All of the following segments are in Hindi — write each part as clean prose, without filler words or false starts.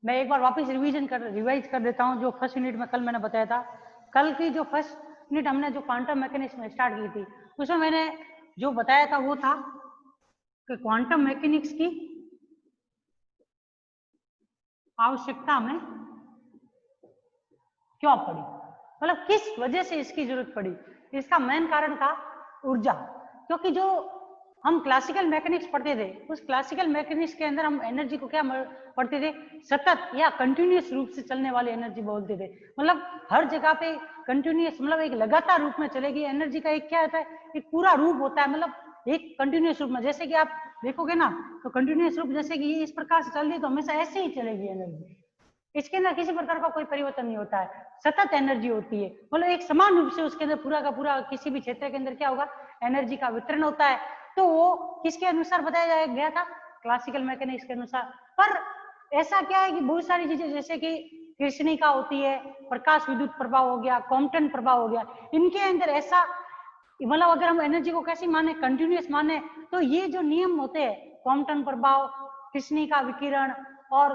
मैं एक बार वापस रिवाइज कर देता हूँ जो फर्स्ट यूनिट में कल मैंने बताया था। कल की जो फर्स्ट यूनिट हमने जो क्वांटम मैकेनिक्स में स्टार्ट की थी, उसमें मैंने जो बताया था वो था कि क्वांटम मैकेनिक्स की आवश्यकता हमें क्यों पड़ी, मतलब किस वजह से इसकी जरूरत पड़ी। इसका मेन कारण था ऊर्जा, क्योंकि जो हम क्लासिकल मैकेनिक्स पढ़ते थे, उस क्लासिकल मैकेनिक्स के अंदर हम एनर्जी को क्या पढ़ते थे, सतत या कंटिन्यूअस रूप से चलने वाली एनर्जी बोलते थे। मतलब हर जगह पे कंटिन्यूअस, मतलब एक लगातार रूप में चलेगी एनर्जी का एक क्या होता है, एक पूरा रूप होता है, मतलब एक कंटिन्यूअस रूप में। जैसे कि आप देखोगे ना तो कंटिन्यूअस रूप जैसे कि इस प्रकार से चल रही तो हमेशा ऐसे ही चलेगी एनर्जी, इसके अंदर किसी प्रकार का कोई परिवर्तन नहीं होता है, सतत एनर्जी होती है। मतलब एक समान रूप से उसके अंदर पूरा का पूरा किसी भी क्षेत्र के अंदर क्या होगा, एनर्जी का वितरण होता है। तो वो किसके अनुसार बताया गया था, क्लासिकल मैकेनिक्स के अनुसार। पर ऐसा क्या है कि बहुत सारी चीजें जैसे कि कृष्णिका होती है, प्रकाश विद्युत प्रभाव हो गया, कॉम्पटन प्रभाव हो गया, इनके अंदर ऐसा, मतलब अगर हम एनर्जी को कैसे माने, कंटिन्यूअस माने, तो ये जो नियम होते हैं, कॉम्पटन प्रभाव, कृष्णिका विकिरण और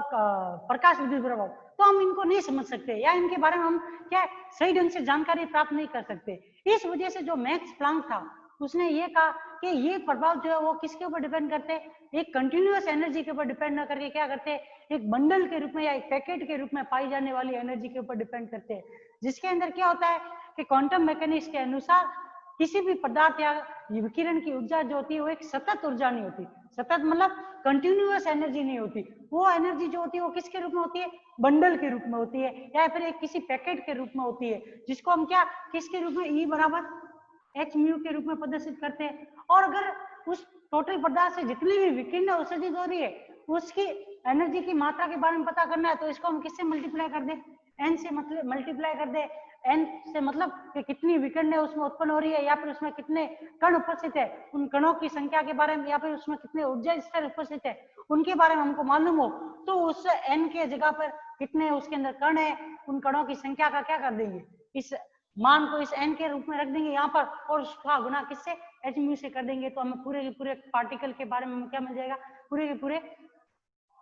प्रकाश विद्युत प्रभाव, तो हम इनको नहीं समझ सकते या इनके बारे में हम क्या सही ढंग से जानकारी प्राप्त नहीं कर सकते। इस वजह से जो मैक्स प्लांक था उसने ये कहा कि ये प्रभाव जो है वो किसके ऊपर डिपेंड करते हैं, एक कंटिन्यूअस एनर्जी के ऊपर डिपेंड न करके क्या करते हैं, एक बंडल के रूप में या एक पैकेट के रूप में पाई जाने वाली एनर्जी के ऊपर डिपेंड करते हैं। जिसके अंदर क्या होता है कि क्वांटम मैकेनिक्स के अनुसार किसी भी पदार्थ या विकिरण की ऊर्जा जो होती है वो एक सतत ऊर्जा नहीं होती, सतत मतलब कंटिन्यूअस एनर्जी नहीं होती। वो एनर्जी जो होती है वो किसके रूप में होती है, बंडल के रूप में होती है या फिर एक किसी पैकेट के रूप में होती है, जिसको हम क्या किसके रूप में, E बराबर एच म्यू के रूप में प्रदर्शित करते हैं। और अगर उस टोटल पदार्थ से जितनी भी विकिरण उत्सर्जित हो रही है उसकी एनर्जी की मात्रा के बारे में पता करना है, तो इसको हम किससे मल्टीप्लाई कर दें, एन से मतलब मल्टीप्लाई कर दे। एन से मतलब कि कितनी विकिरण उसमें उत्पन्न हो रही है या फिर उसमें कितने कण उपस्थित है, उन कणों की संख्या के बारे में या फिर उसमें कितने ऊर्जा स्तर उपस्थित है उनके बारे में हमको मालूम हो, तो उस एन के जगह पर कितने उसके अंदर कण है, उन कणों की संख्या का क्या कर देंगे, इस मान को इस एन के रूप में रख देंगे यहाँ पर और उसका गुना किससे, एच म्यू से कर देंगे। तो हमें पूरे के पूरे पार्टिकल के बारे में क्या मिल जाएगा, पूरे के पूरे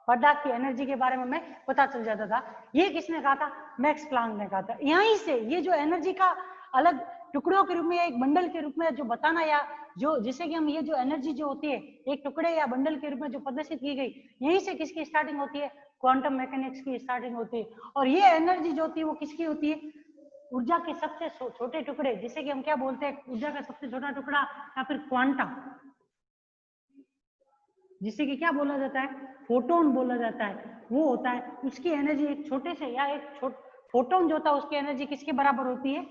पदार्थ की एनर्जी के बारे में हमें पता चल जाता था। ये किसने कहा था, मैक्स प्लांक ने कहा था। यहीं से ये जो एनर्जी का अलग टुकड़ों के रूप में या एक बंडल के रूप में जो बताना, या जो जिसे कि हम ये जो एनर्जी जो होती है एक टुकड़े या बंडल के रूप में जो प्रदर्शित की गई, यहीं से किसकी स्टार्टिंग होती है, क्वांटम मैकेनिक्स की स्टार्टिंग होती है। और ये एनर्जी जो होती है वो किसकी होती है, ऊर्जा के सबसे छोटे टुकड़े, जिसे कि हम क्या बोलते हैं, ऊर्जा का सबसे छोटा टुकड़ा या फिर क्वांटा, जिसे कि क्या बोला जाता है, फोटोन बोला जाता है, वो होता है। उसकी एनर्जी एक छोटे से या एक फोटोन जो होता है उसकी एनर्जी किसके बराबर होती है,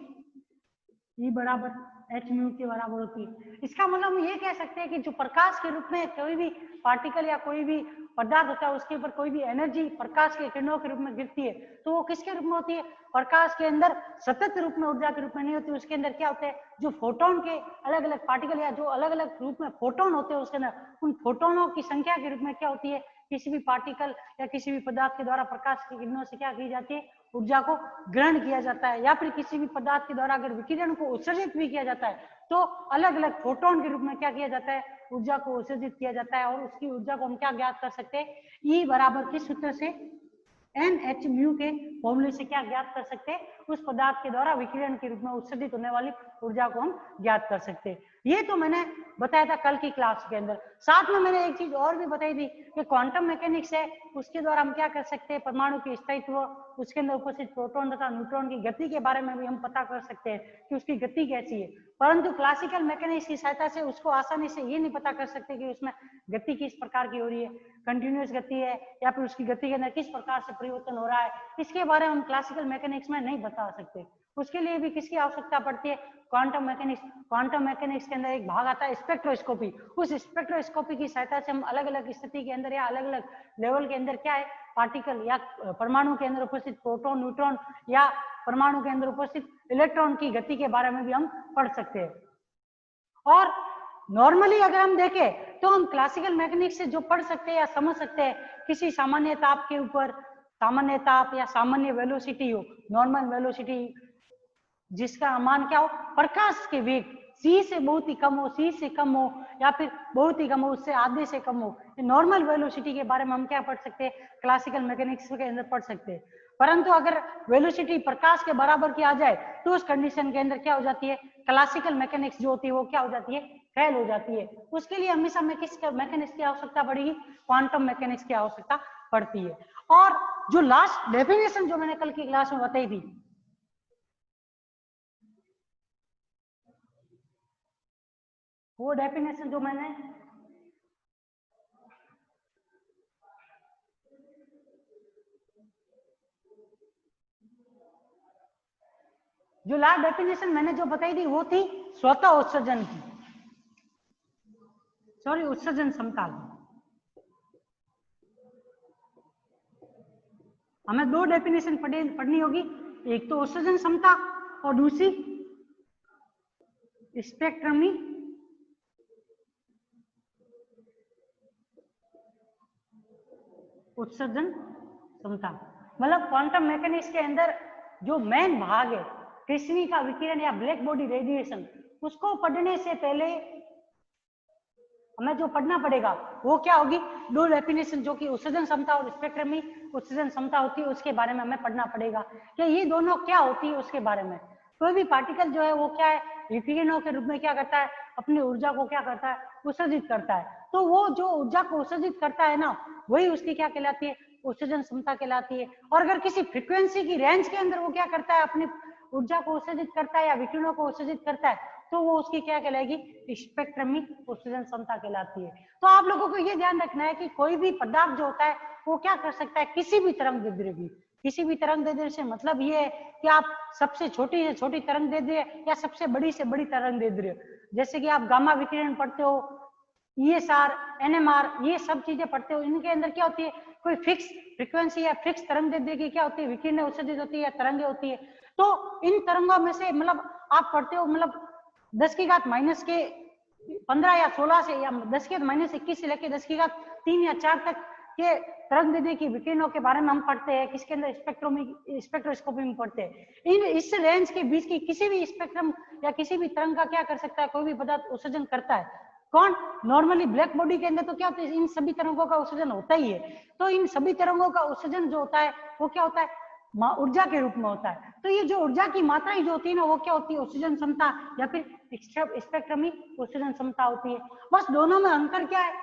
E बराबर एच म्यू के बराबर होती है। इसका मतलब हम ये कह सकते हैं कि जो प्रकाश के रूप में कोई भी पार्टिकल या कोई भी पदार्थ होता है उसके ऊपर कोई भी एनर्जी प्रकाश के किरणों के रूप में गिरती है, तो वो किसके रूप में होती है, प्रकाश के अंदर सतत रूप में ऊर्जा के रूप में नहीं होती। उसके अंदर क्या होते हैं, जो फोटोन के अलग अलग पार्टिकल या जो अलग अलग रूप में फोटोन होते हैं उसके अंदर, उन फोटोनों की संख्या के रूप में क्या होती है, किसी भी पार्टिकल या किसी भी पदार्थ के द्वारा प्रकाश की किरणों से क्या की जाती है, ऊर्जा को ग्रहण किया जाता है। या फिर किसी भी पदार्थ के द्वारा अगर विकिरण को उत्सर्जित भी किया जाता है तो अलग अलग फोटोन के रूप में क्या किया जाता है, ऊर्जा को उत्सर्जित किया जाता है। और उसकी ऊर्जा को हम क्या ज्ञात कर सकते हैं, E बराबर किस सूत्र से, एन एच म्यू के फॉर्मूले से क्या ज्ञात कर सकते हैं, उस पदार्थ के द्वारा विकिरण के रूप में उत्सर्जित होने वाली ऊर्जा को हम ज्ञात कर सकते हैं। ये तो मैंने बताया था कल की क्लास के अंदर। साथ में मैंने एक चीज और भी बताई थी कि क्वांटम मैकेनिक्स है, उसके द्वारा हम क्या कर सकते हैं, परमाणु की स्थायित्व, उसके अंदर उपस्थित प्रोटॉन तथा न्यूट्रॉन की गति के बारे में भी हम पता कर सकते हैं कि उसकी गति कैसी है। परंतु क्लासिकल मैकेनिक्स की सहायता से उसको आसानी से ये नहीं पता कर सकते कि उसमें गति किस प्रकार की हो रही है, कंटिन्यूअस गति है या फिर उसकी गति के अंदर किस प्रकार से परिवर्तन हो रहा है, इसके बारे में हम क्लासिकल मैकेनिक्स में नहीं बता सकते। उसके लिए भी किसकी आवश्यकता पड़ती है, क्वांटम मैकेनिक्स। क्वांटम मैकेनिक्स के अंदर एक भाग आता है स्पेक्ट्रोस्कोपी। उस स्पेक्ट्रोस्कोपी की सहायता से हम अलग अलग स्थिति के अंदर या अलग अलग लेवल के अंदर क्या है, पार्टिकल या परमाणु के अंदर उपस्थित प्रोटॉन, न्यूट्रॉन या परमाणु के अंदर उपस्थित इलेक्ट्रॉन की गति के बारे में भी हम पढ़ सकते हैं। और नॉर्मली अगर हम देखें तो हम क्लासिकल मैकेनिक्स से जो पढ़ सकते हैं या समझ सकते हैं, किसी सामान्य ताप के ऊपर, सामान्य ताप या सामान्य वेलोसिटी हो, नॉर्मल वेलोसिटी, जिसका मान क्या हो, प्रकाश के वेग c से बहुत ही कम हो, c से कम हो या फिर बहुत ही कम हो, उससे आधे से कम हो, नॉर्मल वेलोसिटी के बारे में हम क्या पढ़ सकते हैं, क्लासिकल मैकेनिक्स के अंदर पढ़ सकते हैं। परंतु अगर वेलोसिटी प्रकाश के बराबर की आ जाए तो उस कंडीशन के अंदर क्या हो जाती है, क्लासिकल मैकेनिक्स जो होती है वो क्या हो जाती है, फेल हो जाती है। उसके लिए हमेशा में किस मैकेनिक्स की आवश्यकता पड़ेगी, क्वांटम मैकेनिक्स की आवश्यकता पड़ती है। और जो लास्ट डेफिनेशन जो मैंने कल की क्लास में बताई थी, वो डेफिनेशन जो मैंने लास्ट डेफिनेशन मैंने जो बताई थी वो थी स्वतः उत्सर्जन की, सॉरी उत्सर्जन क्षमता की। हमें दो डेफिनेशन पढ़नी होगी, एक तो उत्सर्जन क्षमता और दूसरी स्पेक्ट्रमी उत्सर्जन क्षमता। मतलब क्वांटम मैकेनिक्स के अंदर जो मेन भाग है कृष्णी का विकिरण या ब्लैक बॉडी रेडिएशन, उसको पढ़ने से पहले हमें जो पढ़ना पड़ेगा वो क्या होगी, दो डेफिनेशन जो कि उत्सर्जन क्षमता और स्पेक्ट्रमी उत्सर्जन क्षमता होती है उसके बारे में हमें पढ़ना पड़ेगा कि ये दोनों क्या होती है उसके बारे में। कोई भी पार्टिकल जो है वो क्या है, विकिरणों के रूप में क्या करता है, अपनी ऊर्जा को क्या करता है, उत्सर्जित करता है। तो वो जो ऊर्जा को उत्सर्जित करता है ना, वही उसकी क्या कहलाती है, उत्सर्जन क्षमता कहलाती है। और अगर किसी फ्रीक्वेंसी की रेंज के अंदर वो क्या करता है, अपनी ऊर्जा को उत्सर्जित करता है या विकिरणों को उत्सर्जित करता है, तो वो उसकी क्या कहलाएगी, स्पेक्ट्रमी उत्सर्जन क्षमता कहलाती है। तो आप लोगों को ये ध्यान रखना है कि कोई भी पदार्थ जो होता है वो क्या कर सकता है, किसी भी तरंग दैर्ध्य की, किसी भी तरंग दैर्ध्य से मतलब ये है कि आप सबसे छोटी से छोटी तरंग दैर्ध्य या सबसे बड़ी से बड़ी तरंग दैर्ध्य, जैसे कि आप गामा विकिरण पढ़ते हो, ESR, NMR, ये सब चीजें पढ़ते हो, इनके अंदर क्या होती है, कोई फिक्स फ्रीक्वेंसी या फिक्स तरंग दैर्ध्य की क्या होती है, विकिरण उत्सर्जित होती है या तरंगे होती है। तो इन तरंगों में से मतलब आप पढ़ते हो, मतलब 10 की घात माइनस के 15 या 16 से या 10 की घात माइनस 21 से लेकर 10 की घात 3 या 4 तक के तरंग दैर्ध्य की विकिरणों के बारे में हम पढ़ते हैं, किसके अंदर, स्पेक्ट्रोस्कोपी में पढ़ते हैं। इन इस रेंज के बीच की किसी भी स्पेक्ट्रम या किसी भी तरंग का क्या कर सकता है, कोई भी पदार्थ उत्सर्जन करता है। कौन, नॉर्मली ब्लैक बॉडी के अंदर तो क्या होता है, इन सभी तरंगों का उत्सर्जन होता ही है। तो इन सभी तरंगों का उत्सर्जन जो होता है वो क्या होता है, ऊर्जा के रूप में होता है। तो ये जो ऊर्जा की मात्राएं जो होती है ना, वो क्या होती है, उत्सर्जन क्षमता या फिर स्पेक्ट्रमी उत्सर्जन क्षमता होती है। बस दोनों में अंतर क्या है,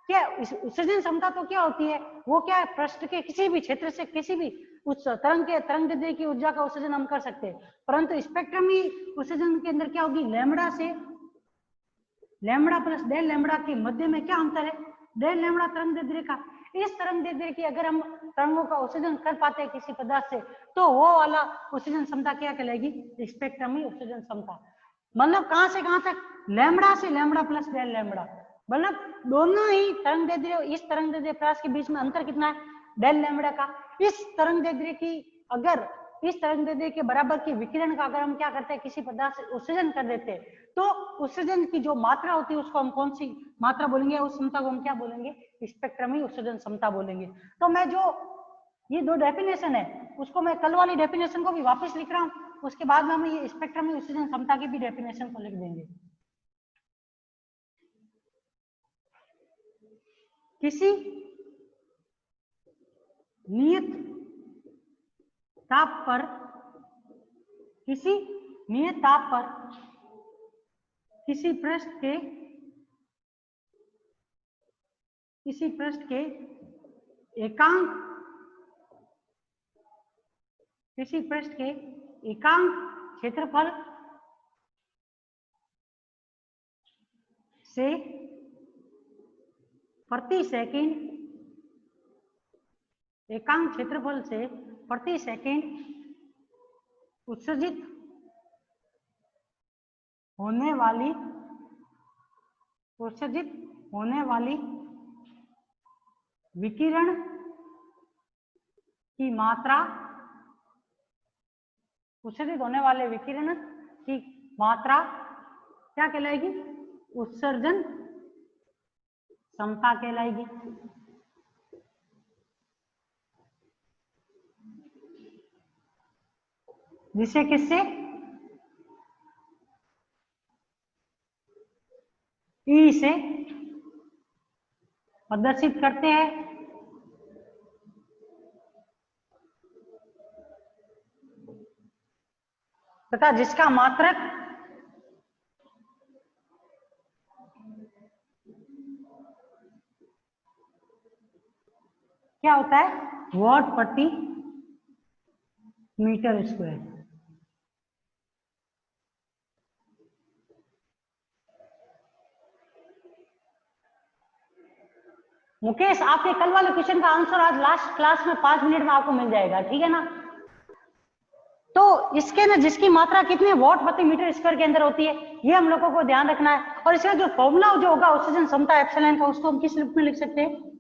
क्या उत्सर्जन क्षमता तो क्या होती है, वो क्या है, पृष्ठ के किसी भी क्षेत्र से किसी भी उस तरंग दैर्ध्य की ऊर्जा का उत्सर्जन हम कर सकते हैं। परंतु स्पेक्ट्रमी उत्सर्जन के अंदर क्या होगी, लैम्बडा से लैम्बडा प्लस डेल लैम्बडा के मध्य में क्या अंतर है, डेल लैम्बडा तरंग दैर्ध्य का। इस तरंग दैर्ध्य की अगर हम तरंगों का उत्सर्जन कर पाते हैं किसी पदार्थ से, तो वो वाला उत्सर्जन क्षमता क्या कहलाएगी, स्पेक्ट्रमी उत्सर्जन क्षमता। मतलब कहां से कहां तक, लैम्बडा से लैम्बडा प्लस डेल लैम्बडा, मतलब दोनों ही तरंग दैर्ध्य, इस तरंग दैर्ध्य प्रयास के बीच में अंतर कितना है, डेल लैम्बडा का। इस तरंग दैर्ध्य की अगर इस तरंग दैर्ध्य के बराबर की विकिरण का अगर हम क्या करते हैं, किसी पदार्थ से उत्सर्जन कर देते हैं, तो उत्सर्जन की जो मात्रा होती है उसको हम कौन सी मात्रा बोलेंगे, उस क्षमता को हम क्या बोलेंगे, स्पेक्ट्रमी उत्सर्जन क्षमता बोलेंगे। तो मैं जो ये दो डेफिनेशन है उसको मैं कल वाली डेफिनेशन को भी वापस लिख रहा हूँ, उसके बाद में हम ये स्पेक्ट्रमी उत्सर्जन क्षमता की भी डेफिनेशन को लिख देंगे। किसी नियत ताप पर, किसी नियत ताप पर किसी पृष्ठ के एकांक क्षेत्रफल से प्रति सेकंड उत्सर्जित होने वाली विकिरण की मात्रा, उत्सर्जित होने वाले विकिरण की मात्रा क्या कहलाएगी, उत्सर्जन क्षमता कहलाएगी। जिसे किससे, ई से प्रदर्शित करते हैं। तथा जिसका मात्रक क्या होता है? वॉट प्रति मीटर स्क्वायर। मुकेश, आपके कल वाले क्वेश्चन का आंसर आज लास्ट क्लास में 5 मिनट में आपको मिल जाएगा, ठीक है ना? तो इसके अंदर जिसकी मात्रा कितने वॉट प्रति मीटर स्क्वायर के अंदर होती है, ये हम लोगों को ध्यान रखना है। और इसका जो फॉर्मूला जो होगा ऑक्सीजन क्षमता एप्सिलॉन का, उसको हम किस रूप में लिख सकते हैं?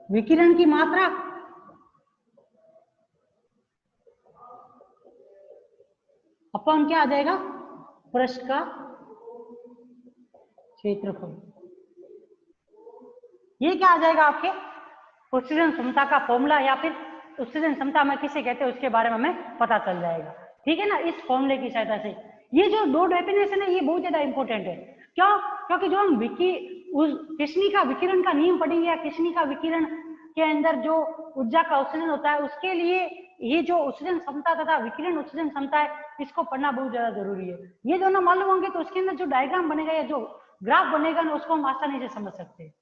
विकिरण की मात्रा अपन क्या आ जाएगा? पृष्ठ का क्षेत्रफल। ये क्या आ जाएगा आपके ऑक्सीजन क्षमता का फॉर्मूला, या फिर ऑक्सीजन क्षमता में किसे कहते हैं उसके बारे में हमें पता चल जाएगा, ठीक है ना, इस फॉर्मूले की सहायता से। ये जो दो डेफिनेशन है ये बहुत ज्यादा इंपॉर्टेंट है। क्यों? क्योंकि जो हम किसनी का विकिरण का नियम पढ़ेंगे, या किसनी का विकिरण के अंदर जो ऊर्जा का उत्सर्जन होता है, उसके लिए ये जो उत्सर्जन क्षमता तथा विकिरण उत्सर्जन क्षमता है, इसको पढ़ना बहुत ज्यादा जरूरी है। ये दोनों मालूम होंगे तो उसके अंदर जो डायग्राम बनेगा या जो ग्राफ बनेगा ना, उसको हम आसानी से समझ सकते हैं।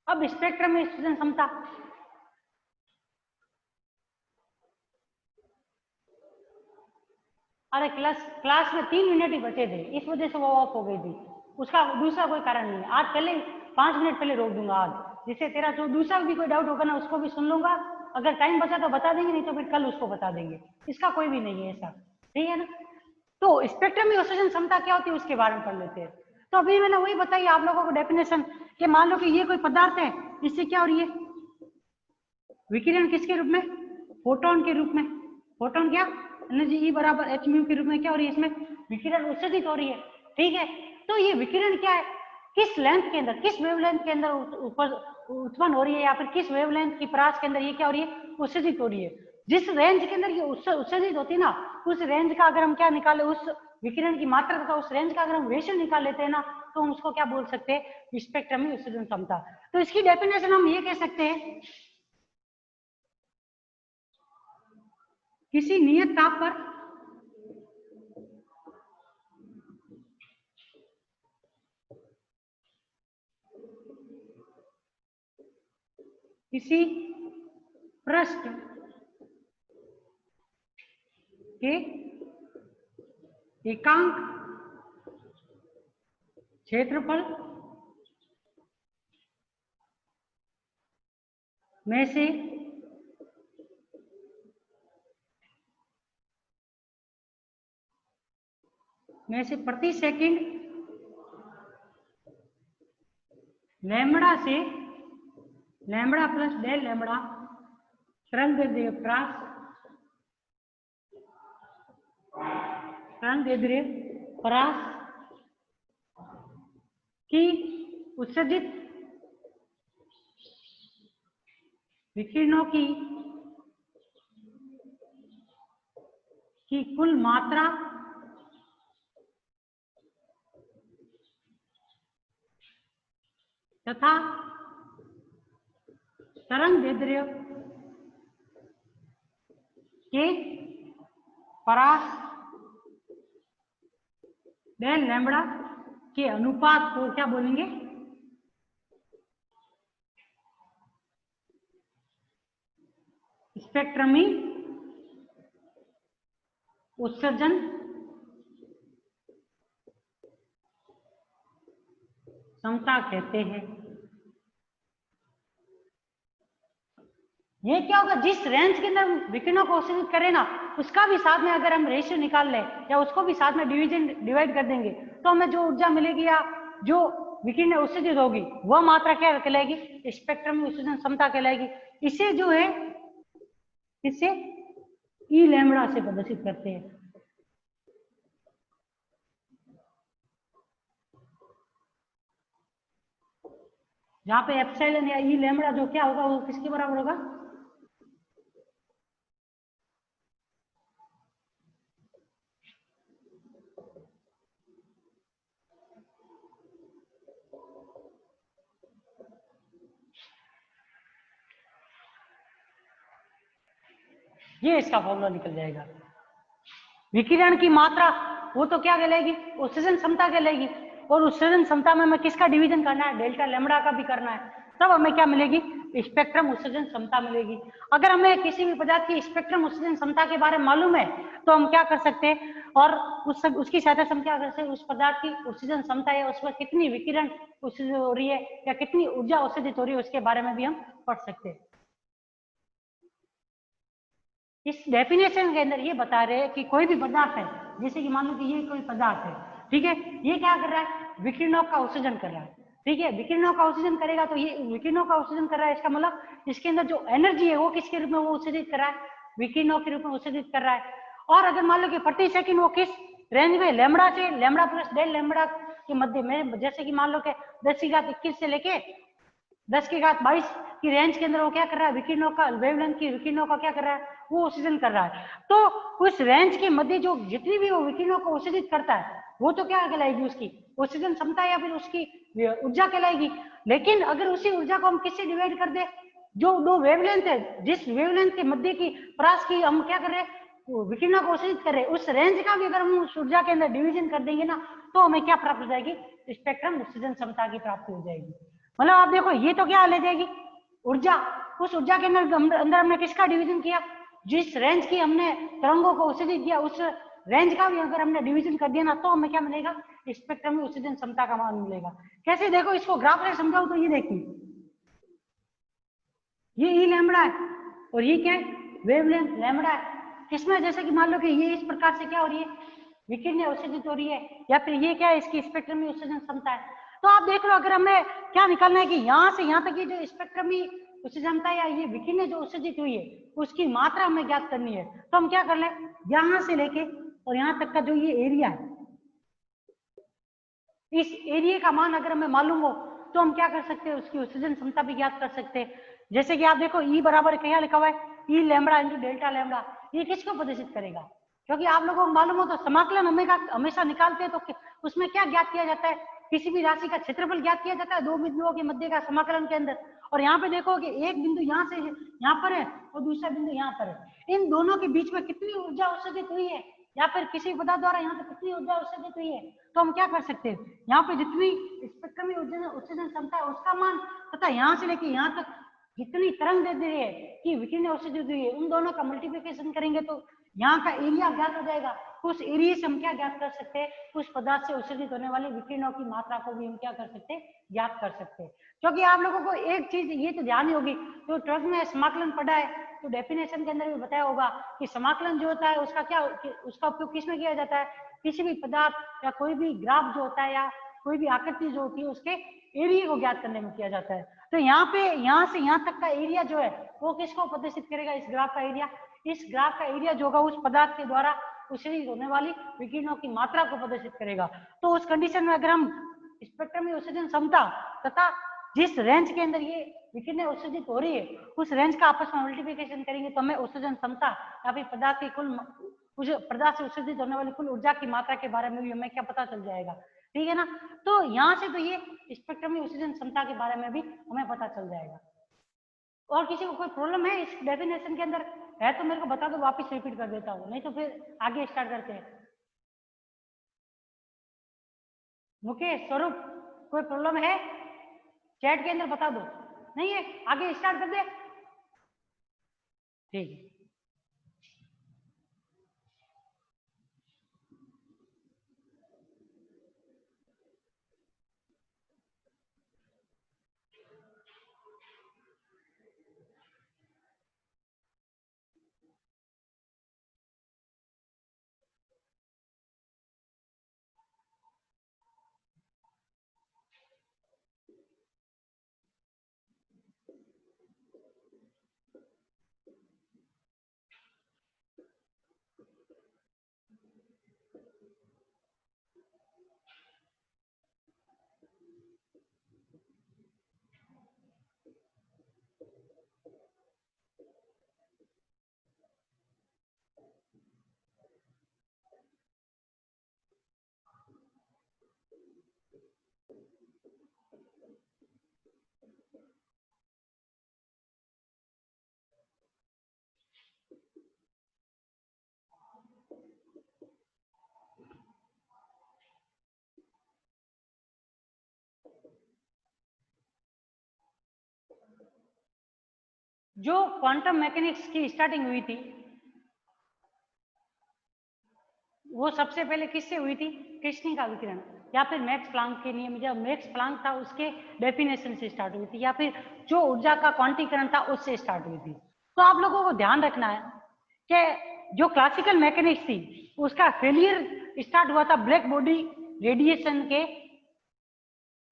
अब स्पेक्ट्रम में उत्सर्जन क्षमता, अरे क्लास में 3 मिनट ही बचे थे, इस वजह से वो ऑफ हो गई थी। उसका दूसरा कोई कारण नहीं है। आज पहले 5 मिनट पहले रोक दूंगा आज, जिससे तेरा जो दूसरा भी कोई डाउट होगा ना उसको भी सुन लूंगा। अगर टाइम बचा तो बता देंगे, नहीं तो फिर कल उसको बता देंगे। इसका कोई भी नहीं है ऐसा, ठीक है ना? तो स्पेक्ट्रम में उत्सर्जन क्षमता क्या होती है उसके बारे में पढ़ लेते हैं। तो अभी मैंने वही बताई आप लोगों को डेफिनेशन कि मान लो कि ये कोई पदार्थ है, इससे क्या हो रही है? विकिरण किसके रूप में? फोटोन के रूप में। फोटोन क्या? एनर्जी E बराबर h म्यू के रूप में क्या हो रही है? इसमें विकिरण उत्सर्जित हो रही है, ठीक है? तो ये विकिरण क्या है? किस लेंथ के अंदर, किस वेवलेंथ के अंदर उत्पन्न हो रही है, या फिर किस वेवलेंथ की परास के अंदर ये क्या हो रही है? उत्सर्जित हो रही है। जिस रेंज के अंदर ये उत्सर्जित होती है ना, उस रेंज का अगर हम क्या निकाले, उस विकिरण की मात्रा तथा उस रेंज का अगर हम रेशियो निकाल लेते हैं ना, तो हम उसको क्या बोल सकते हैं? स्पेक्ट्रम में उत्सर्जन क्षमता। तो इसकी डेफिनेशन हम ये कह सकते हैं, किसी नियत ताप पर किसी पृष्ठ के एकांक क्षेत्रफल में से प्रति सेकंड लैम्बडा से लैम्बडा प्लस डेल लैम्बडा तरंगदैर्ध्य परास की उत्सर्जित विकिरणों की कुल मात्रा तथा तरंगदैर्ध्य के परास डेल लैम्बडा के अनुपात को क्या बोलेंगे? स्पेक्ट्रमी उत्सर्जन क्षमता कहते हैं। ये क्या होगा? जिस रेंज के अंदर विकिरणों को उत्सर्जित करें ना, उसका भी साथ में अगर हम रेशियो निकाल लें या उसको भी साथ में डिवाइड कर देंगे, तो हमें जो ऊर्जा मिलेगी या जो विकिरण उत्सर्जित होगी वह मात्रा क्या कहलाएगी? स्पेक्ट्रम में उत्सर्जन क्षमता कहलाएगी। इसे जो है इससे ई लैम्बडा से प्रदर्शित करते हैं। जहां पे एप्सिलॉन या ई लैम्बडा जो क्या होगा वो किसके बराबर होगा? ये इसका फॉर्मूला निकल जाएगा। विकिरण की मात्रा वो तो क्या कहलाएगी? उत्सर्जन क्षमता कहलाएगी। और उत्सर्जन क्षमता में हमें किसका डिवीजन करना है? डेल्टा लैम्बडा का भी करना है। तब हमें क्या मिलेगी? स्पेक्ट्रम उत्सर्जन क्षमता मिलेगी। अगर हमें किसी भी पदार्थ की स्पेक्ट्रम उत्सर्जन क्षमता के बारे में मालूम है तो हम क्या कर सकते हैं और उसकी सहायता से हम क्या कर सकते हैं? उस पदार्थ की उत्सर्जन क्षमता या उसमें कितनी विकिरण उत्सर्जित हो रही है या कितनी ऊर्जा उत्सर्जित हो रही है उसके बारे में भी हम पढ़ सकते हैं। इस डेफिनेशन के अंदर ये बता रहे हैं कि कोई भी पदार्थ है, जैसे कि मान लो कि ये कोई पदार्थ है, ठीक है, ये क्या कर रहा है? विकिरणों का उत्सर्जन कर रहा है, ठीक है, विकिरणों का उत्सर्जन करेगा तो ये विकिरणों का उत्सर्जन कर रहा है, इसका मतलब इसके अंदर जो एनर्जी है वो किसके रूप में वो उत्सर्जित कर रहा है? विकिरणों के रूप में उत्सर्जित कर रहा है। और अगर मान लो कि प्रति सेकंड वो किस रेंज में लैम्बडा से लैम्बडा प्लस डेल लैम्बडा के मध्य में, जैसे कि मान लो कि 10⁻21 से लेके 10⁻22 की रेंज के अंदर वो क्या कर रहा है? विकिरणों का वेवलेंथ की विकिरणों का क्या कर रहा है? वो उत्सर्जन कर रहा है। तो उस रेंज के मध्य जो जितनी भी वो विकिरणों को उत्सर्जित करता है वो तो क्या कहलाएगी? उसकी उत्सर्जन क्षमता या फिर उसकी ऊर्जा कहलाएगी। लेकिन अगर उसी ऊर्जा को हम किससे डिवाइड कर दे? जो दो वेवलेंथ है, जिस वेवलेंथ के मध्य की परास की हम क्या कर रहे हैं? विकिरणों को उत्सर्जित कर रहे हैं, उस रेंज का भी अगर हम उस ऊर्जा के अंदर डिवीजन कर देंगे ना तो हमें क्या प्राप्त हो जाएगी? स्पेक्ट्रम उत्सर्जन क्षमता की प्राप्ति हो जाएगी। मतलब आप देखो ये तो क्या ले जाएगी? ऊर्जा। उस ऊर्जा के अंदर हमने किसका डिवीजन किया? जिस रेंज की हमने तरंगों को उत्सर्जित किया उस रेंज का भी अगर हमने डिवीजन कर दिया ना तो हमें क्या मिलेगा? स्पेक्ट्रम में उत्सर्जन क्षमता का मान मिलेगा। कैसे? देखो इसको ग्राफ में समझाओ तो ये देखिए, ये ई लैम्बडा है और ये क्या है? वेवलेंथ लैम्बडा है। इसमें जैसे कि मान लो कि ये इस प्रकार से क्या हो रही है? विकिरण उत्सर्जित हो रही है, या फिर ये क्या है? इसकी स्पेक्ट्रम में उत्सर्जन क्षमता है। तो आप देख लो, अगर हमें क्या निकालना है कि यहाँ से यहाँ तक ये जो स्पेक्ट्रम में उत्सर्जन क्षमता या ये विकिरण जो उत्सर्जित हुई है उसकी मात्रा हमें ज्ञात करनी है। तो हम क्या कर लें, यहाँ से लेके और यहाँ तक का जो ये एरिया है, इस एरिया का मान अगर हमें मालूम हो तो हम क्या कर सकते हैं? उसकी उत्सर्जन क्षमता भी ज्ञात कर सकते हैं। जैसे कि आप देखो ई बराबर क्या लिखा हुआ है? ई लैम्बडा इंटू डेल्टा लैम्बडा। ये किसको प्रदर्शित करेगा? क्योंकि आप लोगों को मालूम हो तो समाकलन हमेशा निकालते हैं तो उसमें क्या ज्ञात किया जाता है? किसी भी राशि का क्षेत्रफल ज्ञात किया जाता है दो बिंदुओं के मध्य का समाकलन के अंदर। और यहाँ पे देखो कि एक बिंदु यहाँ से यहाँ पर है और दूसरा बिंदु यहाँ पर है, इन दोनों के बीच में कितनी ऊर्जा उत्सर्जित हुई है या फिर किसी पदार्थ द्वारा यहाँ पे कितनी ऊर्जा उत्सर्जित हुई है, तो हम क्या कर सकते हैं? यहाँ पे जितनी स्पेक्ट्रम में उत्सर्जन क्षमता है उसका मान तथा यहाँ से लेके यहाँ तक जितनी तरंग दे रही है कि विकिरण उत्सर्जित हुई है उन दोनों का मल्टीप्लिकेशन करेंगे तो यहाँ का एरिया ज्ञात हो जाएगा। उस एरिया से हम क्या ज्ञात कर सकते हैं? उस पदार्थ से उत्सर्जित होने वाले विकिरणों की मात्रा को भी हम क्या कर सकते हैं? ज्ञात कर सकते हैं। क्योंकि आप लोगों को एक चीज ये तो ध्यान होगी, तो ट्वेल्थ में समाकलन पढ़ा है तो डेफिनेशन के अंदर भी बताया होगा कि समाकलन जो होता है उसका क्या, उसका उपयोग किसमें किया जाता है? किसी भी पदार्थ या कोई भी ग्राफ जो होता है या कोई भी आकृति जो होती है उसके एरिया को ज्ञात करने में किया जाता है। तो यहाँ पे यहाँ से यहाँ तक का एरिया जो है वो किसको प्रदर्शित करेगा? इस ग्राफ का एरिया। इस ग्राफ का एरिया जो होगा उस पदार्थ के द्वारा उत्सर्जित होने वाली विकिरणों की मात्रा को प्रदर्शित करेगा। तो उस कंडीशन में अगर हम स्पेक्ट्रम में उत्सर्जन क्षमता तथा जिस रेंज के अंदर ये विकिरण उत्सर्जित हो रही है उस रेंज का आपस में मल्टीप्लिकेशन करेंगे तो हमें उत्सर्जन क्षमता या फिर पदार्थ की कुल उस पदार्थ से उत्सर्जित होने वाली कुल ऊर्जा की मात्रा के बारे में भी हमें क्या पता चल जाएगा। ठीक है ना? तो यहाँ से तो ये स्पेक्ट्रम में उत्सर्जन क्षमता के बारे में भी हमें पता चल जाएगा। और किसी को कोई प्रॉब्लम है इस डेफिनेशन के अंदर है तो मेरे को बता दो, वापस रिपीट कर देता हूँ, नहीं तो फिर आगे स्टार्ट करते हैं। मुकेश, स्वरूप, कोई प्रॉब्लम है? चैट के अंदर बता दो। नहीं है? आगे स्टार्ट कर दे। ठीक है। जो क्वांटम मैकेनिक्स की स्टार्टिंग हुई थी वो सबसे पहले किससे हुई थी? कृष्णिका विकिरण या फिर मैक्स प्लांक के नियम, जब मैक्स प्लांक था उसके डेफिनेशन से स्टार्ट हुई थी, या फिर जो ऊर्जा का क्वांटीकरण था उससे स्टार्ट हुई थी। तो आप लोगों को ध्यान रखना है कि जो क्लासिकल मैकेनिक्स थी उसका फेलियर स्टार्ट हुआ था ब्लैक बॉडी रेडिएशन के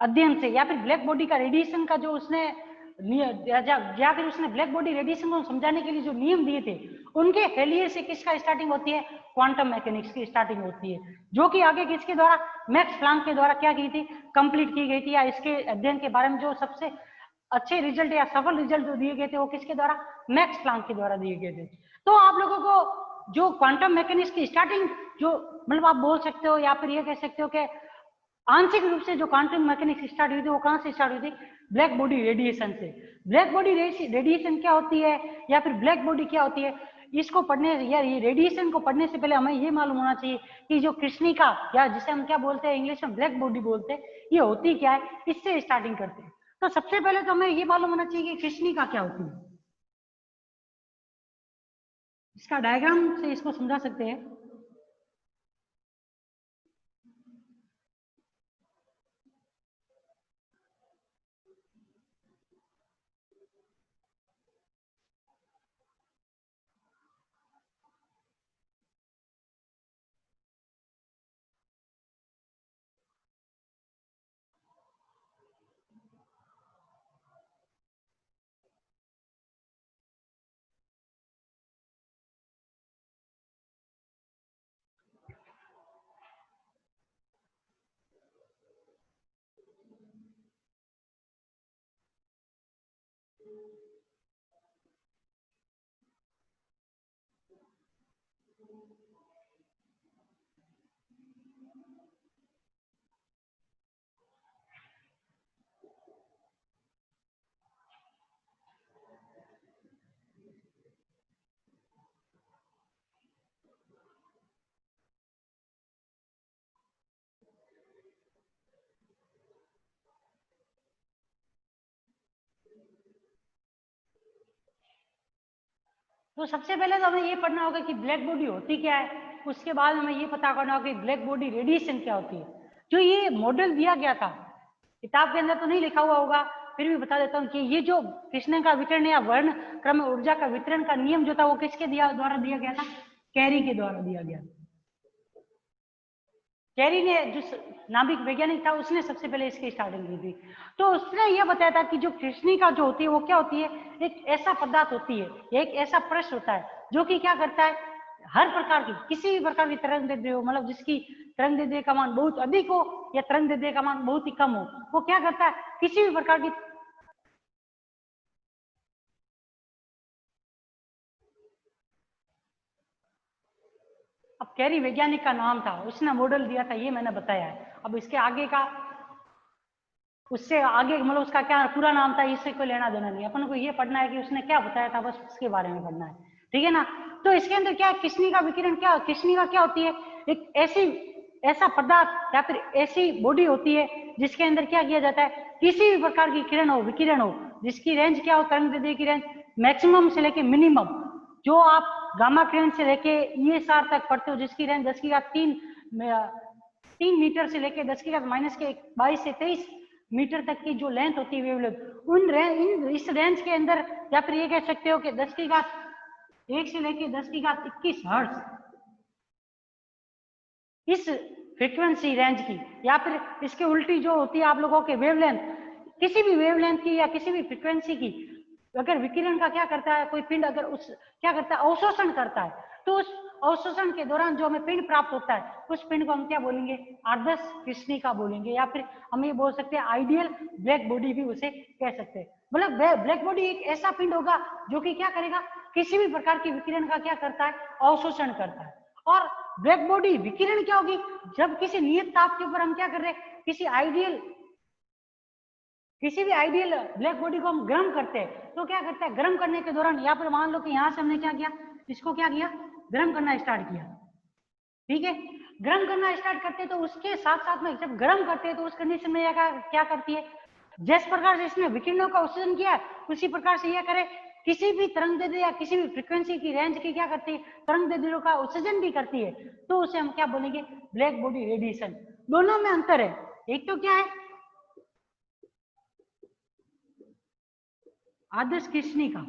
अध्ययन से, या फिर ब्लैक बॉडी का रेडिएशन का जो उसने या फिर उसने ब्लैक बॉडी रेडिएशन को समझाने के लिए जो नियम दिए थे उनके फेलियर से किसका स्टार्टिंग होती है? क्वांटम मैकेनिक्स की स्टार्टिंग होती है, जो कि आगे किसके द्वारा? मैक्स प्लांक के द्वारा क्या की थी? कंप्लीट की गई थी, या इसके अध्ययन के बारे में जो सबसे अच्छे रिजल्ट या सफल रिजल्ट जो दिए गए थे वो किसके द्वारा? मैक्स प्लांक के द्वारा दिए गए थे। तो आप लोगों को जो क्वांटम मैकेनिक्स की स्टार्टिंग जो मतलब आप बोल सकते हो या फिर ये कह सकते हो कि आंशिक रूप से जो क्वांटम मैकेनिक्स स्टार्ट हुई थी वो कहां से स्टार्ट हुई थी? ब्लैक बॉडी रेडिएशन से। ब्लैक बॉडी रेडिएशन क्या होती है या फिर ब्लैक बॉडी क्या होती है, इसको पढ़ने या ये रेडिएशन को पढ़ने से पहले हमें ये मालूम होना चाहिए कि जो कृष्णिका या जिसे हम क्या बोलते हैं इंग्लिश में ब्लैक बॉडी बोलते हैं, ये होती क्या है, इससे स्टार्टिंग करते हैं। तो सबसे पहले तो हमें ये मालूम होना चाहिए कि कृष्णिका क्या होती है। इसका डायग्राम से इसको समझा सकते हैं। तो सबसे पहले तो हमें ये पढ़ना होगा कि ब्लैक बॉडी होती क्या है, उसके बाद हमें ये पता करना होगा कि ब्लैक बॉडी रेडिएशन क्या होती है। जो ये मॉडल दिया गया था, किताब के अंदर तो नहीं लिखा हुआ होगा, फिर भी बता देता हूँ कि ये जो कृष्ण का वितरण या वर्ण क्रम ऊर्जा का वितरण का नियम जो था वो किसके द्वारा दिया गया था? कैरी के द्वारा दिया गया। कैरी ने जो नाभिक वैज्ञानिक था उसने सबसे पहले इसकी स्टार्टिंग की थी। तो उसने यह बताया था कि जो कृष्णिका जो होती है वो क्या होती है? एक ऐसा पदार्थ होती है, एक ऐसा पृष्ठ होता है जो कि क्या करता है, हर प्रकार की किसी भी प्रकार की तरंग दैर्ध्य हो, मतलब जिसकी तरंग दैर्ध्य का मान बहुत अधिक हो या तरंग दैर्ध्य का मान बहुत ही कम हो, वो क्या करता है, किसी भी प्रकार की अब कैरी वैज्ञानिक का नाम था, उसने मॉडल दिया था, ये मैंने बताया है। अब इसके आगे का उससे आगे मतलब उसका क्या पूरा नाम था इससे कोई लेना देना नहीं, अपन को ये पढ़ना है कि उसने क्या बताया था, बस उसके बारे में पढ़ना है, ठीक है ना। तो इसके अंदर क्या कृष्णिका विकिरण क्या, कृष्णिका क्या होती है? एक ऐसा पदार्थ या फिर ऐसी बॉडी होती है जिसके अंदर क्या किया जाता है, किसी भी प्रकार की किरण हो, विकिरण हो, जिसकी रेंज क्या हो, तरंग दैर्ध्य की रेंज मैक्सिमम से लेके मिनिमम, जो आप गामा किरण से लेके ESR तक पढ़ते हो जिसकी रेंज 10⁻³ मीटर से लेके 10⁻⁻22 से 23 मीटर तक की जो लेंथ होती है वेवलेंथ, इस रेंज के अंदर, या फिर ये कह सकते हो कि 10⁻1 से लेके 10⁻21 हर्ट्ज इस फ्रीक्वेंसी रेंज की, या फिर इसके उल्टी जो होती है आप लोगों के वेवलेंथ, किसी भी वेवलेंथ की या किसी भी फ्रीक्वेंसी की अगर विकिरण का क्या करता है, कोई पिंड अगर उस क्या करता है, अवशोषण करता है, तो उस अवशोषण के दौरान जो हमें पिंड प्राप्त होता है उस पिंड को हम क्या बोलेंगे? आदर्श कृष्णिका बोलेंगे, या फिर हम ये बोल सकते हैं आइडियल ब्लैक बॉडी भी उसे कह सकते हैं। मतलब ब्लैक बॉडी एक ऐसा पिंड होगा जो कि क्या करेगा, किसी भी प्रकार की विकिरण का क्या करता है, अवशोषण करता है। और ब्लैक बॉडी विकिरण क्या होगी, जब किसी नियत ताप के ऊपर हम क्या कर रहे हैं, किसी भी आइडियल ब्लैक बॉडी को हम गर्म करते हैं, तो क्या करता है, गर्म करने के दौरान यहाँ पर मान लो कि यहाँ से हमने क्या किया, इसको क्या किया, गर्म करना स्टार्ट किया, ठीक है। गर्म करना स्टार्ट करते हैं तो उसके साथ साथ में जब गर्म करते हैं तो उस कंडीशन में क्या करती है, जिस प्रकार से इसने विकिरणों का उत्सर्जन किया उसी प्रकार से यह करे किसी भी तरंग दैर्ध्य या किसी भी फ्रीक्वेंसी की रेंज की क्या करती है, तरंग दैर्ध्यों का उत्सर्जन भी करती है, तो उसे हम क्या बोलेंगे, ब्लैक बॉडी रेडिएशन। दोनों में अंतर है, एक तो क्या है आदर्श कृष्णिका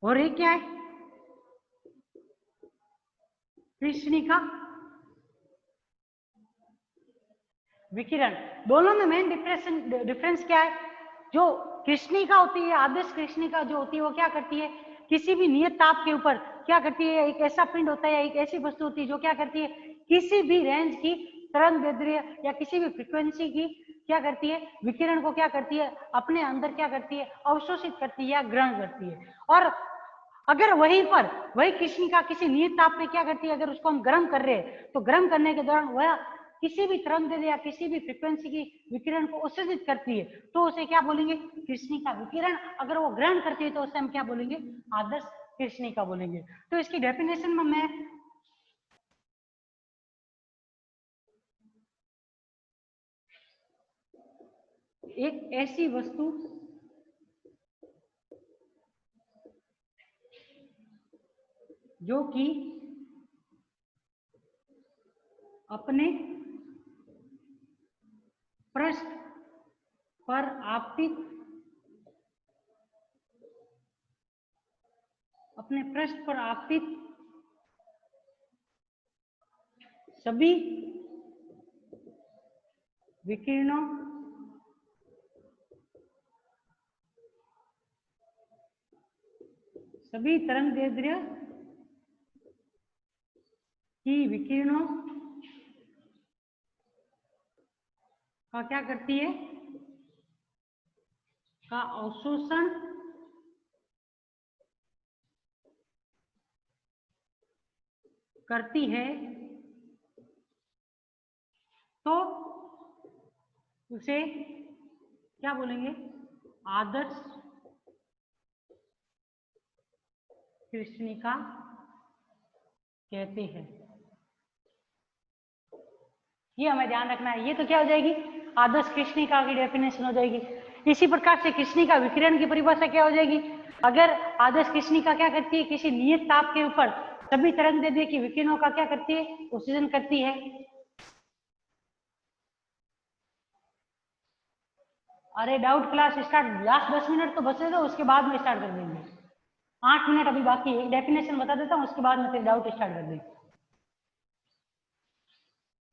और एक क्या है कृष्णिका विकिरण। दोनों में मेन डिफरेंस क्या है, जो कृष्णिका होती है, आदर्श कृष्णिका जो होती है वो क्या करती है, किसी भी नियत ताप के ऊपर क्या करती है, एक ऐसा पिंड होता है, एक ऐसी वस्तु होती है जो क्या करती है, किसी भी रेंज की तरंग दैर्ध्य या किसी भी फ्रीक्वेंसी की क्या करती है, विकिरण को क्या करती है, अपने अंदर क्या करती है, अवशोषित करती है या ग्रहण करती है। और अगर वहीं पर वही कृष्णिका किसी नियत ताप पे क्या करती है, अगर उसको हम गर्म कर रहे हैं तो गर्म करने के दौरान वह किसी भी तरंग दैर्ध्य या किसी भी फ्रीक्वेंसी की विकिरण को उत्सर्जित करती है, तो उसे क्या बोलेंगे, कृष्णिका विकिरण। अगर वो ग्रहण करती है तो उसे हम क्या बोलेंगे, आदर्श कृष्णिका बोलेंगे। तो इसकी डेफिनेशन में मैं एक ऐसी वस्तु जो कि अपने पृष्ठ पर आपतित सभी विकिरणों सभी तरंग दैर्ध्य की विकिरणों का क्या करती है, का अवशोषण करती है, तो उसे क्या बोलेंगे, आदर्श कृष्णिका कहते हैं। ये हमें ध्यान रखना है, ये तो क्या हो जाएगी, आदर्श कृष्णिका की डेफिनेशन हो जाएगी। इसी प्रकार से कृष्णिका विकिरण की परिभाषा क्या हो जाएगी, अगर आदर्श कृष्णिका क्या करती है, किसी नियत ताप के ऊपर सभी तरंग दैर्ध्य की विकिरणों का क्या करती है, उत्सर्जन करती है। अरे doubt class start, last 10 minute तो बचे दो, उसके बाद में स्टार्ट कर देंगे। 8 मिनट अभी बाकी है, डेफिनेशन बता देता हूँ, उसके बाद में फिर डाउट स्टार्ट कर देंगे।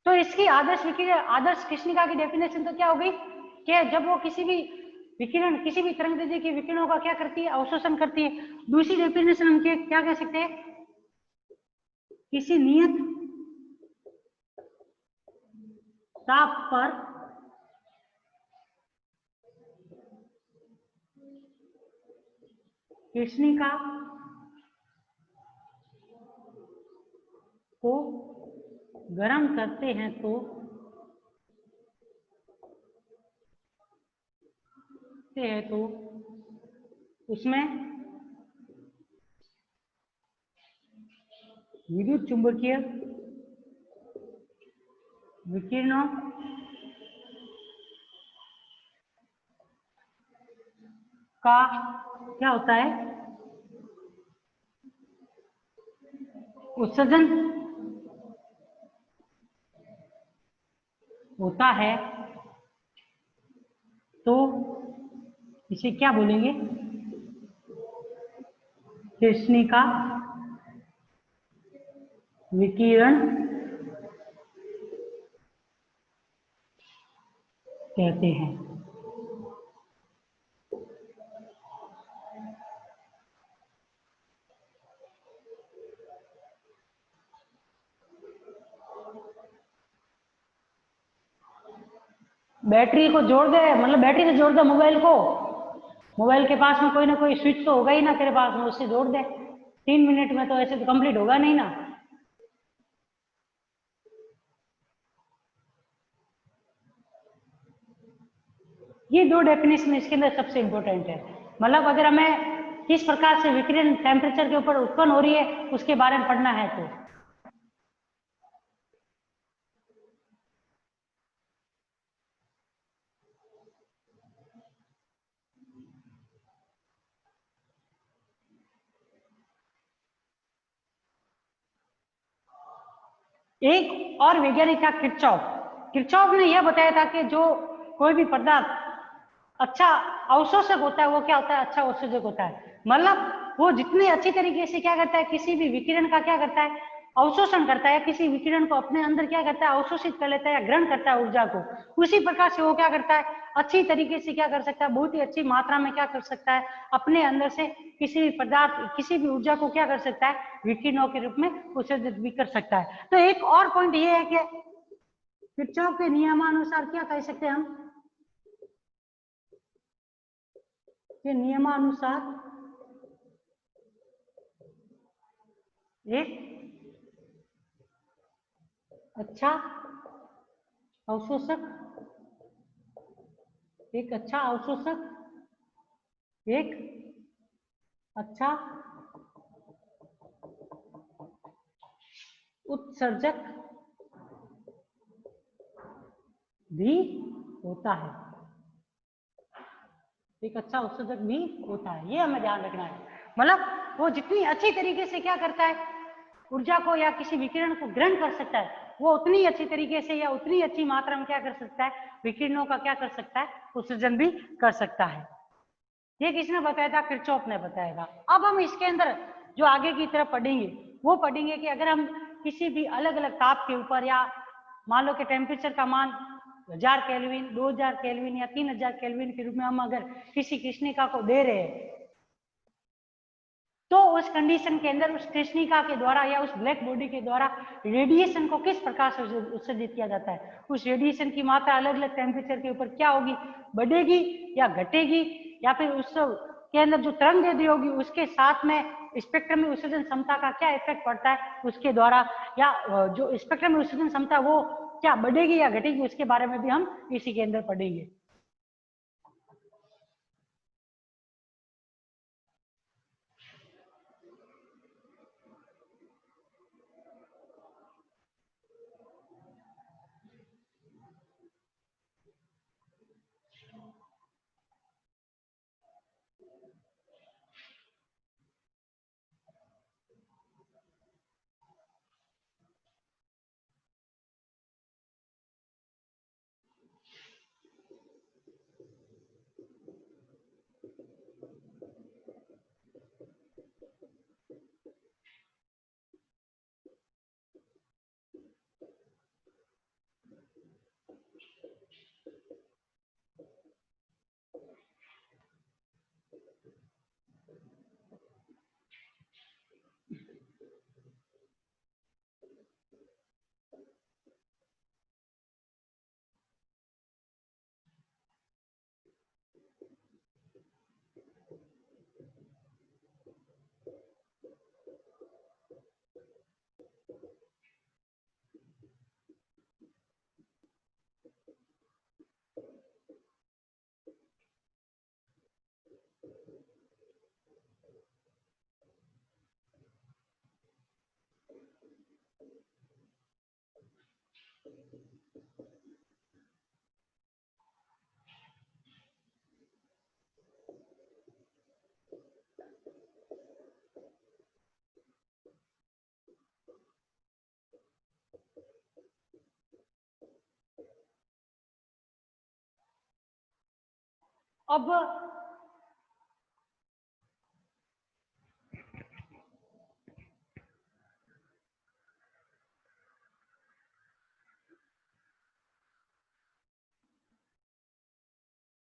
तो इसकी आदर्श विकिरण, आदर्श कृष्णिका की डेफिनेशन तो क्या हो गई कि जब वो किसी भी विकिरण, किसी भी तरंग दैर्ध्य की विकिरणों का क्या करती है, अवशोषण करती है। दूसरी डेफिनेशन हम क्या कह सकते हैं, किसी नियत ताप पर कृष्णिका को गर्म करते हैं तो उसमें विद्युत चुंबकीय विकिरणों का क्या होता है, उत्सर्जन होता है, तो इसे क्या बोलेंगे, कृष्णिका विकिरण कहते हैं। बैटरी को जोड़ दे, मतलब बैटरी से जोड़ दे मोबाइल को, मोबाइल के पास में कोई ना कोई स्विच तो होगा ही ना तेरे पास में, उससे जोड़ दे। 3 मिनट में तो ऐसे तो कंप्लीट होगा नहीं ना। ये दो डेफिनेशन इसके अंदर सबसे इंपॉर्टेंट है, मतलब अगर हमें किस प्रकार से विकिरण टेम्परेचर के ऊपर उत्पन्न हो रही है उसके बारे में पढ़ना है तो। एक और वैज्ञानिक था किरचॉफ। किरचॉफ ने यह बताया था कि जो कोई भी पदार्थ अच्छा अवशोषक होता है वो क्या होता है, अच्छा अवशोषक होता है। मतलब वो जितनी अच्छी तरीके से क्या करता है, किसी भी विकिरण का क्या करता है, अवशोषण करता है, किसी विकिरण को अपने अंदर क्या करता है, अवशोषित कर लेता है या ग्रहण करता है ऊर्जा को, उसी प्रकार से वो क्या करता है, अच्छी तरीके से क्या कर सकता है, बहुत ही अच्छी मात्रा में क्या कर सकता है, अपने अंदर से किसी भी पदार्थ, किसी भी ऊर्जा को क्या कर सकता है, विकिरणों के रूप में उत्सर्जित भी कर सकता है। तो एक और पॉइंट ये है कि किरचॉफ के नियमानुसार क्या कह सकते हैं हम, के नियमानुसार एक अच्छा अवशोषक, एक अच्छा अवशोषक, एक अच्छा उत्सर्जक भी होता है, एक अच्छा उत्सर्जक भी होता है, ये हमें ध्यान रखना है। मतलब वो जितनी अच्छी तरीके से क्या करता है, ऊर्जा को या किसी विकिरण को ग्रहण कर सकता है, वो उतनी अच्छी तरीके से या उतनी अच्छी मात्रा में क्या कर सकता है, विकिरणों का क्या कर सकता है, उत्सर्जन भी कर सकता है। ये किसने बताया था, किरचॉफ ने बताया था। अब हम इसके अंदर जो आगे की तरफ पढ़ेंगे वो पढ़ेंगे कि अगर हम किसी भी अलग अलग ताप के ऊपर या मान लो कि टेम्परेचर का मान 1000 केल्विन, 2000 केल्विन या 3000 केल्विन के रूप में हम अगर किसी कृष्णिका को दे रहे हैं, तो उस कंडीशन के अंदर उस कृष्णिका के द्वारा या उस ब्लैक बॉडी के द्वारा रेडिएशन को किस प्रकार से उत्सर्जित किया जाता है, उस रेडिएशन की मात्रा अलग अलग टेम्परेचर के ऊपर क्या होगी, बढ़ेगी या घटेगी, या फिर उस के अंदर जो तरंग दैर्ध्य होगी उसके साथ में स्पेक्ट्रम में उत्सर्जन क्षमता का क्या इफेक्ट पड़ता है उसके द्वारा, या जो स्पेक्ट्रम में उत्सर्जन क्षमता वो क्या बढ़ेगी या घटेगी, उसके बारे में भी हम इसी के अंदर पढ़ेंगे। अब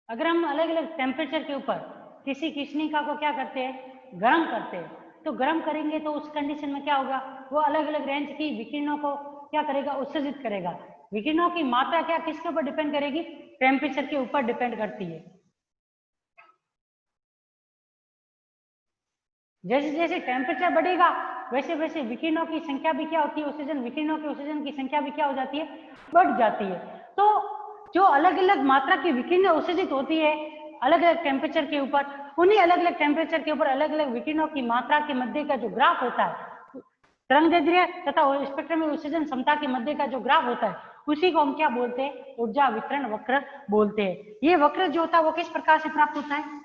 अगर हम अलग अलग टेम्परेचर के ऊपर किसी कृष्णिका को क्या करते हैं, गर्म करते हैं, तो गर्म करेंगे तो उस कंडीशन में क्या होगा, वो अलग अलग रेंज की विकिरणों को क्या करेगा, उत्सर्जित करेगा। विकिरणों की मात्रा क्या किसके ऊपर डिपेंड करेगी, टेम्परेचर के ऊपर डिपेंड करती है। जैसे जैसे टेम्परेचर बढ़ेगा वैसे वैसे विकिरणों की संख्या भी क्या होती है, उत्सर्जन विकिरणों के उत्सर्जन की संख्या भी क्या हो जाती है, बढ़ जाती है। तो जो अलग अलग मात्रा की विकिरण उत्सर्जित होती है अलग अलग टेम्परेचर के ऊपर, उन्हीं अलग अलग टेम्परेचर के ऊपर अलग अलग विकिरणों की मात्रा के मध्य का जो ग्राफ होता है, तरंग दैर्ध्य तथा स्पेक्ट्रम में उत्सर्जन क्षमता के मध्य का जो ग्राफ होता है, उसी को हम क्या बोलते हैं, ऊर्जा वितरण वक्र बोलते हैं। ये वक्र जो होता है वो किस प्रकार से प्राप्त होता है,